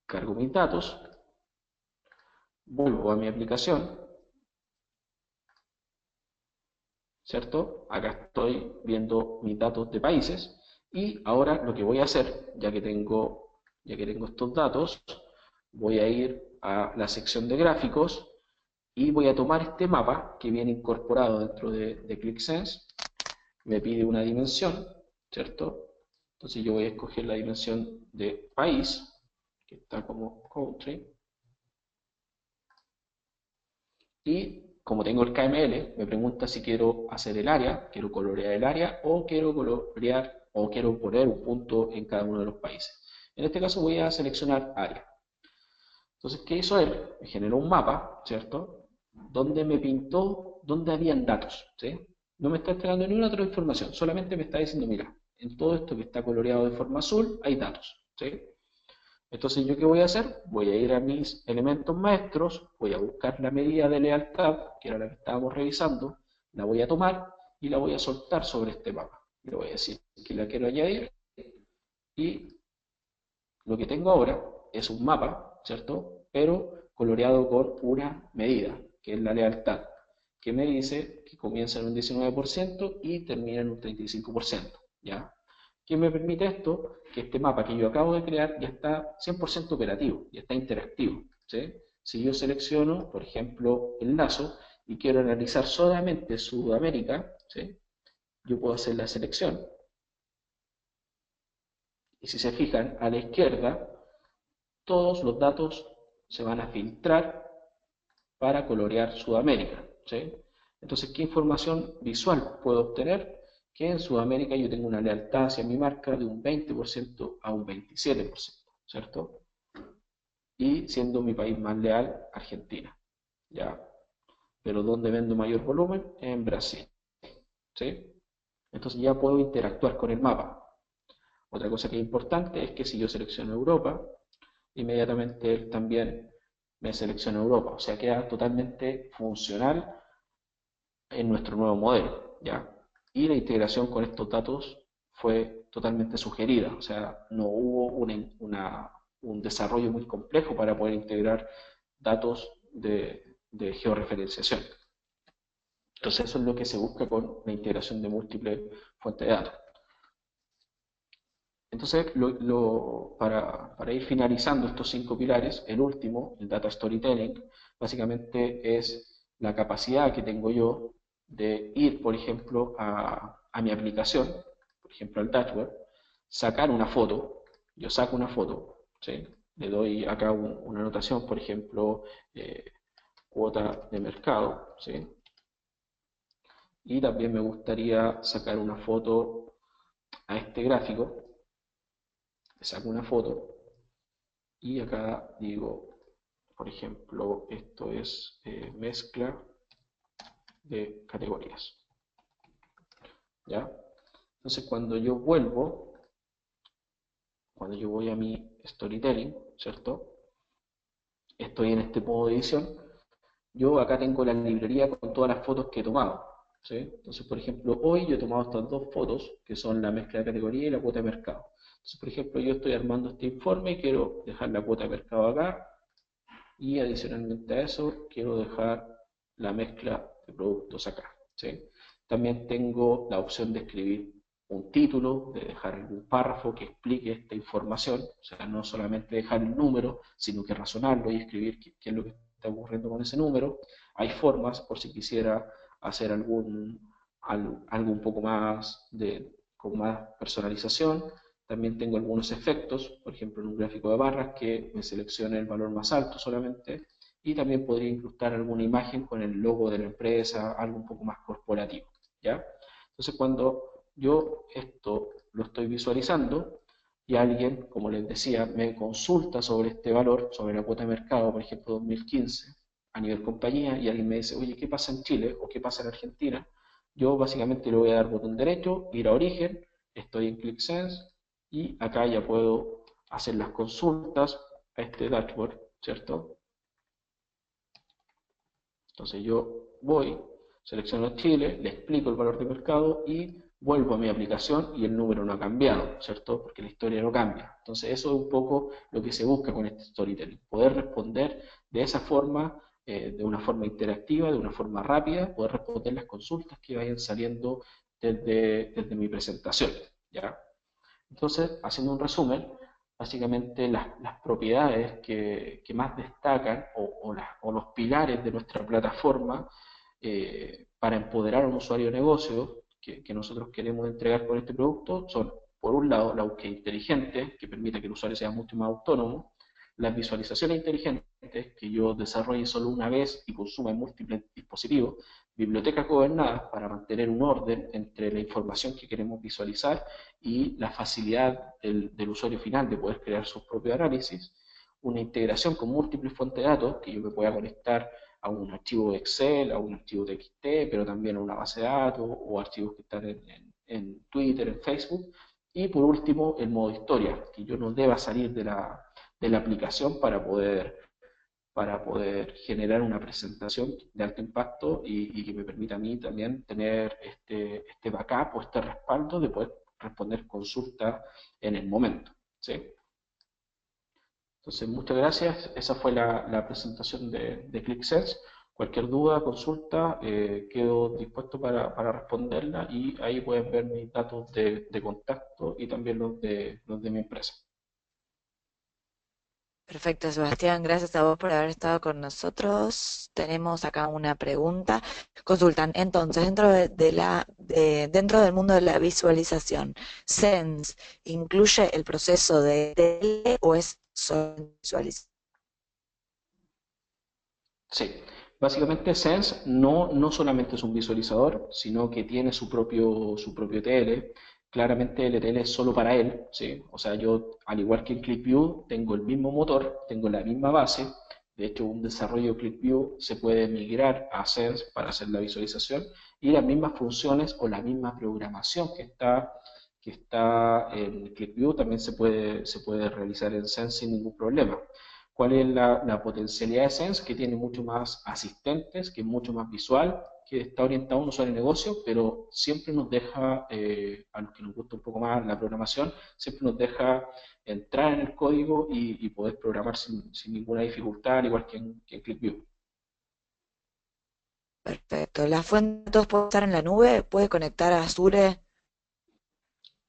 [SPEAKER 2] Cargo mis datos, vuelvo a mi aplicación, ¿cierto? Acá estoy viendo mis datos de países, y ahora lo que voy a hacer, ya que tengo estos datos, voy a ir a la sección de gráficos y voy a tomar este mapa que viene incorporado dentro de ClickSense. Me pide una dimensión, ¿cierto? Entonces yo voy a escoger la dimensión de país, que está como country, y como tengo el KML, me pregunta si quiero hacer el área, quiero colorear el área, o quiero colorear o quiero poner un punto en cada uno de los países. En este caso voy a seleccionar área. Entonces, ¿qué hizo él? Me generó un mapa, ¿cierto? Donde me pintó donde habían datos, ¿sí? No me está entregando ninguna otra información, solamente me está diciendo, mira, en todo esto que está coloreado de forma azul hay datos, ¿sí? Entonces, ¿yo qué voy a hacer? Voy a ir a mis elementos maestros, voy a buscar la medida de lealtad, que era la que estábamos revisando, la voy a tomar y la voy a soltar sobre este mapa. Le voy a decir que la quiero añadir, y lo que tengo ahora es un mapa, ¿cierto? Pero coloreado con una medida, que es la lealtad, que me dice que comienza en un 19% y termina en un 35%, ¿ya? ¿Qué me permite esto? Que este mapa que yo acabo de crear ya está 100% operativo, ya está interactivo, ¿sí? Si yo selecciono, por ejemplo, el lazo y quiero analizar solamente Sudamérica, ¿sí? Yo puedo hacer la selección. Y si se fijan, a la izquierda, todos los datos se van a filtrar para colorear Sudamérica, ¿sí? Entonces, ¿qué información visual puedo obtener? Que en Sudamérica yo tengo una lealtad hacia mi marca de un 20% a un 27%, ¿cierto? Y siendo mi país más leal, Argentina, ¿ya? Pero ¿dónde vendo mayor volumen? En Brasil, ¿sí? Entonces ya puedo interactuar con el mapa. Otra cosa que es importante es que si yo selecciono Europa, inmediatamente él también me selecciona Europa. O sea, queda totalmente funcional en nuestro nuevo modelo, ¿ya? Y la integración con estos datos fue totalmente sugerida. O sea, no hubo un desarrollo muy complejo para poder integrar datos de georreferenciación. Entonces, eso es lo que se busca con la integración de múltiples fuentes de datos. Entonces, para ir finalizando estos 5 pilares, el último, el Data Storytelling, básicamente es la capacidad que tengo yo de ir, por ejemplo, a mi aplicación, por ejemplo al dashboard, sacar una foto, yo saco una foto, ¿sí? Le doy acá una anotación, por ejemplo, cuota de mercado, ¿sí? Y también me gustaría sacar una foto a este gráfico. Le saco una foto y acá digo, por ejemplo, esto es mezcla de categorías, ¿ya? Entonces cuando yo voy a mi storytelling, ¿cierto? Estoy en este modo de edición, yo acá tengo la librería con todas las fotos que he tomado, ¿sí? Entonces, por ejemplo, hoy yo he tomado estas dos fotos, que son la mezcla de categoría y la cuota de mercado. Entonces, por ejemplo, yo estoy armando este informe y quiero dejar la cuota de mercado acá, y adicionalmente a eso quiero dejar la mezcla de productos acá, ¿sí? También tengo la opción de escribir un título, de dejar algún párrafo que explique esta información, o sea, no solamente dejar el número, sino que razonarlo y escribir qué es lo que está ocurriendo con ese número. Hay formas, por si quisiera hacer algo un poco más con más personalización. También tengo algunos efectos, por ejemplo en un gráfico de barras que me seleccione el valor más alto solamente, y también podría incrustar alguna imagen con el logo de la empresa, algo un poco más corporativo, ¿ya? Entonces cuando yo esto lo estoy visualizando y alguien, como les decía, me consulta sobre este valor, sobre la cuota de mercado, por ejemplo 2015, a nivel compañía, y alguien me dice, oye, ¿qué pasa en Chile o qué pasa en Argentina? Yo básicamente le voy a dar botón derecho, ir a origen, estoy en ClickSense y acá ya puedo hacer las consultas a este dashboard, ¿cierto? Entonces yo voy, selecciono Chile, le explico el valor de mercado y vuelvo a mi aplicación y el número no ha cambiado, ¿cierto? Porque la historia no cambia. Entonces eso es un poco lo que se busca con este storytelling, poder responder de esa forma, de una forma interactiva, de una forma rápida, poder responder las consultas que vayan saliendo desde mi presentación, ¿ya? Entonces, haciendo un resumen, básicamente las propiedades que más destacan o los pilares de nuestra plataforma para empoderar a un usuario de negocio que nosotros queremos entregar con este producto son, por un lado, la búsqueda inteligente, que permite que el usuario sea mucho más autónomo, las visualizaciones inteligentes, que yo desarrolle solo una vez y consuma en múltiples dispositivos, bibliotecas gobernadas para mantener un orden entre la información que queremos visualizar y la facilidad del usuario final de poder crear sus propios análisis, una integración con múltiples fuentes de datos, que yo me pueda conectar a un archivo de Excel, a un archivo de TXT, pero también a una base de datos o archivos que están en Twitter, en Facebook. Y por último, el modo historia, que yo no deba salir de la aplicación para poder generar una presentación de alto impacto y que me permita a mí también tener este backup o este respaldo de poder responder consultas en el momento, ¿sí? Entonces, muchas gracias. Esa fue la presentación de ClickSense. Cualquier duda, consulta, quedo dispuesto para responderla y ahí pueden ver mis datos de contacto y también los de mi empresa.
[SPEAKER 1] Perfecto, Sebastián, gracias a vos por haber estado con nosotros. Tenemos acá una pregunta. Consultan, entonces, dentro del mundo de la visualización, ¿Sense incluye el proceso de tele o es solo visualización?
[SPEAKER 2] Sí, básicamente Sense no solamente es un visualizador, sino que tiene su propio TL. Claramente el TL es solo para él, ¿sí? O sea, yo, al igual que en ClickView, tengo el mismo motor, tengo la misma base. De hecho, un desarrollo de ClickView se puede migrar a Sense para hacer la visualización y las mismas funciones o la misma programación que está en ClickView también se puede realizar en Sense sin ningún problema. ¿Cuál es la potencialidad de Sense? Que tiene mucho más asistentes, que es mucho más visual, que está orientado a un usuario de negocio, pero siempre nos deja, a los que nos gusta un poco más la programación, siempre nos deja entrar en el código y poder programar sin ninguna dificultad, al igual que en ClickView.
[SPEAKER 1] Perfecto. ¿La fuente de datos puede estar en la nube? ¿Puede conectar a Azure?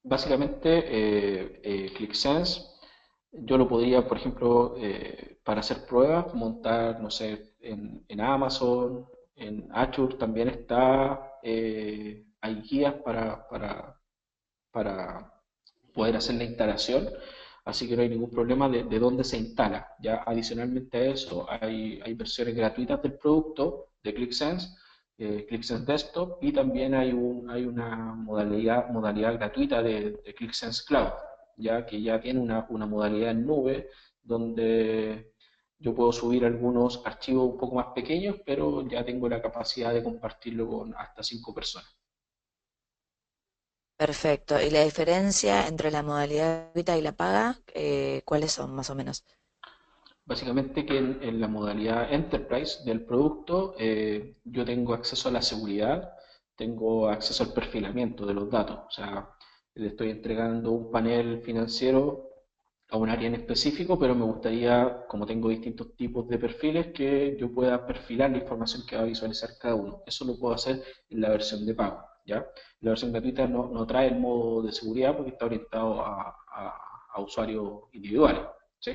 [SPEAKER 2] Básicamente, ClickSense, yo lo podría, por ejemplo, para hacer pruebas, montar, no sé, en Amazon, en Azure también está, hay guías para poder hacer la instalación, así que no hay ningún problema de dónde se instala. Ya adicionalmente a eso, hay versiones gratuitas del producto de ClickSense, ClickSense Desktop, y también hay una modalidad gratuita de ClickSense Cloud, ya que ya tiene una modalidad en nube donde yo puedo subir algunos archivos un poco más pequeños, pero ya tengo la capacidad de compartirlo con hasta 5 personas.
[SPEAKER 1] Perfecto. ¿Y la diferencia entre la modalidad gratuita y la paga? ¿Cuáles son más o menos?
[SPEAKER 2] Básicamente que en la modalidad Enterprise del producto yo tengo acceso a la seguridad, tengo acceso al perfilamiento de los datos. O sea, le estoy entregando un panel financiero a un área en específico, pero me gustaría, como tengo distintos tipos de perfiles, que yo pueda perfilar la información que va a visualizar cada uno. Eso lo puedo hacer en la versión de pago, ¿ya? La versión gratuita no trae el modo de seguridad porque está orientado a usuarios individuales, ¿sí?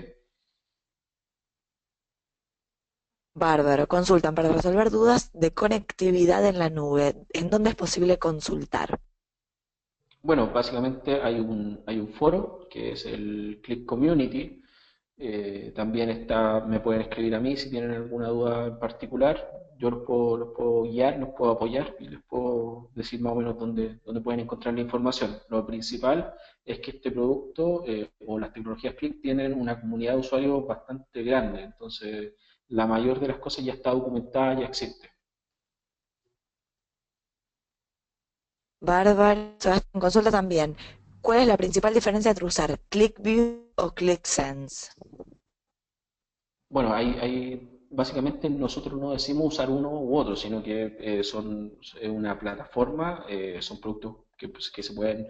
[SPEAKER 1] Bárbaro. Consultan para resolver dudas de conectividad en la nube. ¿En dónde es posible consultar?
[SPEAKER 2] Bueno, básicamente hay un foro que es el Click Community. También está, me pueden escribir a mí si tienen alguna duda en particular. Yo los puedo guiar, los puedo apoyar y les puedo decir más o menos dónde pueden encontrar la información. Lo principal es que este producto o las tecnologías Click tienen una comunidad de usuarios bastante grande. Entonces, la mayor de las cosas ya está documentada, ya existe.
[SPEAKER 1] Bárbaro. Sebastián, consulta también. ¿Cuál es la principal diferencia entre usar ClickView o ClickSense?
[SPEAKER 2] Básicamente nosotros no decimos usar uno u otro, sino que es una plataforma, son productos que se pueden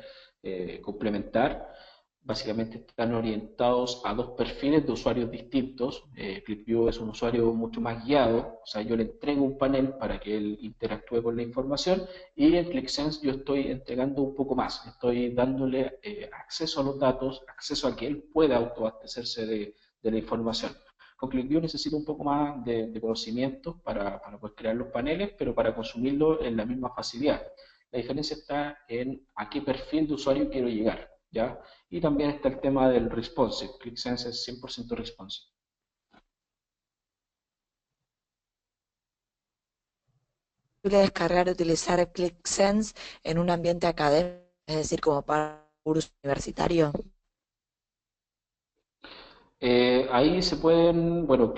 [SPEAKER 2] complementar. Básicamente están orientados a dos perfiles de usuarios distintos. ClipView es un usuario mucho más guiado, o sea, yo le entrego un panel para que él interactúe con la información y en ClickSense yo estoy entregando un poco más, estoy dándole acceso a los datos, acceso a que él pueda autoabastecerse de la información. Con ClickView necesito un poco más de conocimiento para poder crear los paneles, pero para consumirlo en la misma facilidad. La diferencia está en a qué perfil de usuario quiero llegar, ¿ya? Y también está el tema del responsive. ClickSense es 100% responsive.
[SPEAKER 1] ¿Posible descargar y utilizar ClickSense en un ambiente académico, es decir, como para un curso universitario?
[SPEAKER 2] Ahí se pueden, bueno,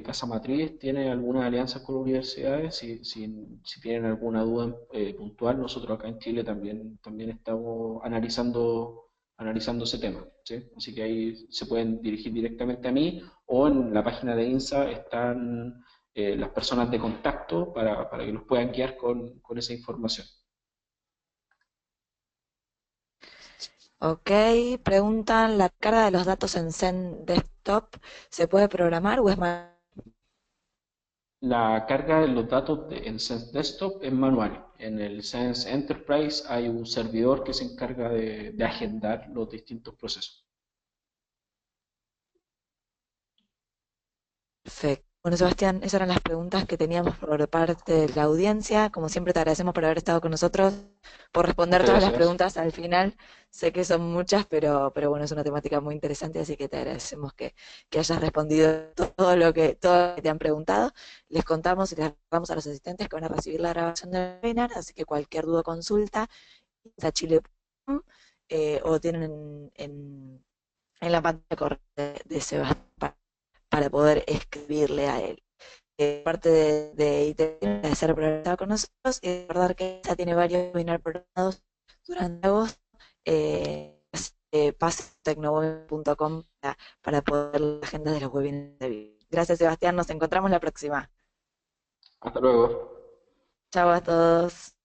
[SPEAKER 2] Casa Matriz tiene algunas alianzas con universidades. Si tienen alguna duda puntual, nosotros acá en Chile también estamos analizando ese tema, ¿sí? Así que ahí se pueden dirigir directamente a mí o en la página de INSA están las personas de contacto para que los puedan guiar con esa información.
[SPEAKER 1] Ok, preguntan, ¿la carga de los datos en Zen Desktop se puede programar o es más?
[SPEAKER 2] La carga de los datos en Sense Desktop es manual. En el Sense Enterprise hay un servidor que se encarga de agendar los distintos procesos.
[SPEAKER 1] Perfecto. Bueno, Sebastián, esas eran las preguntas que teníamos por parte de la audiencia. Como siempre, te agradecemos por haber estado con nosotros, por responder
[SPEAKER 2] Muchas
[SPEAKER 1] todas las
[SPEAKER 2] gracias.
[SPEAKER 1] preguntas al final. Sé que son muchas, pero bueno, es una temática muy interesante, así que te agradecemos que hayas respondido todo lo que te han preguntado. Les contamos y les recordamos a los asistentes que van a recibir la grabación del webinar, así que cualquier duda o consulta, a chile.com o tienen en la pantalla de correo de Sebastián para poder escribirle a él. Parte de IT de ser programada con nosotros y recordar que ya tiene varios webinars programados durante agosto. Pasetecnoweb.com para poder ver la agenda de los webinars de vivo. Gracias, Sebastián. Nos encontramos la próxima.
[SPEAKER 2] Hasta luego.
[SPEAKER 1] Chao a todos.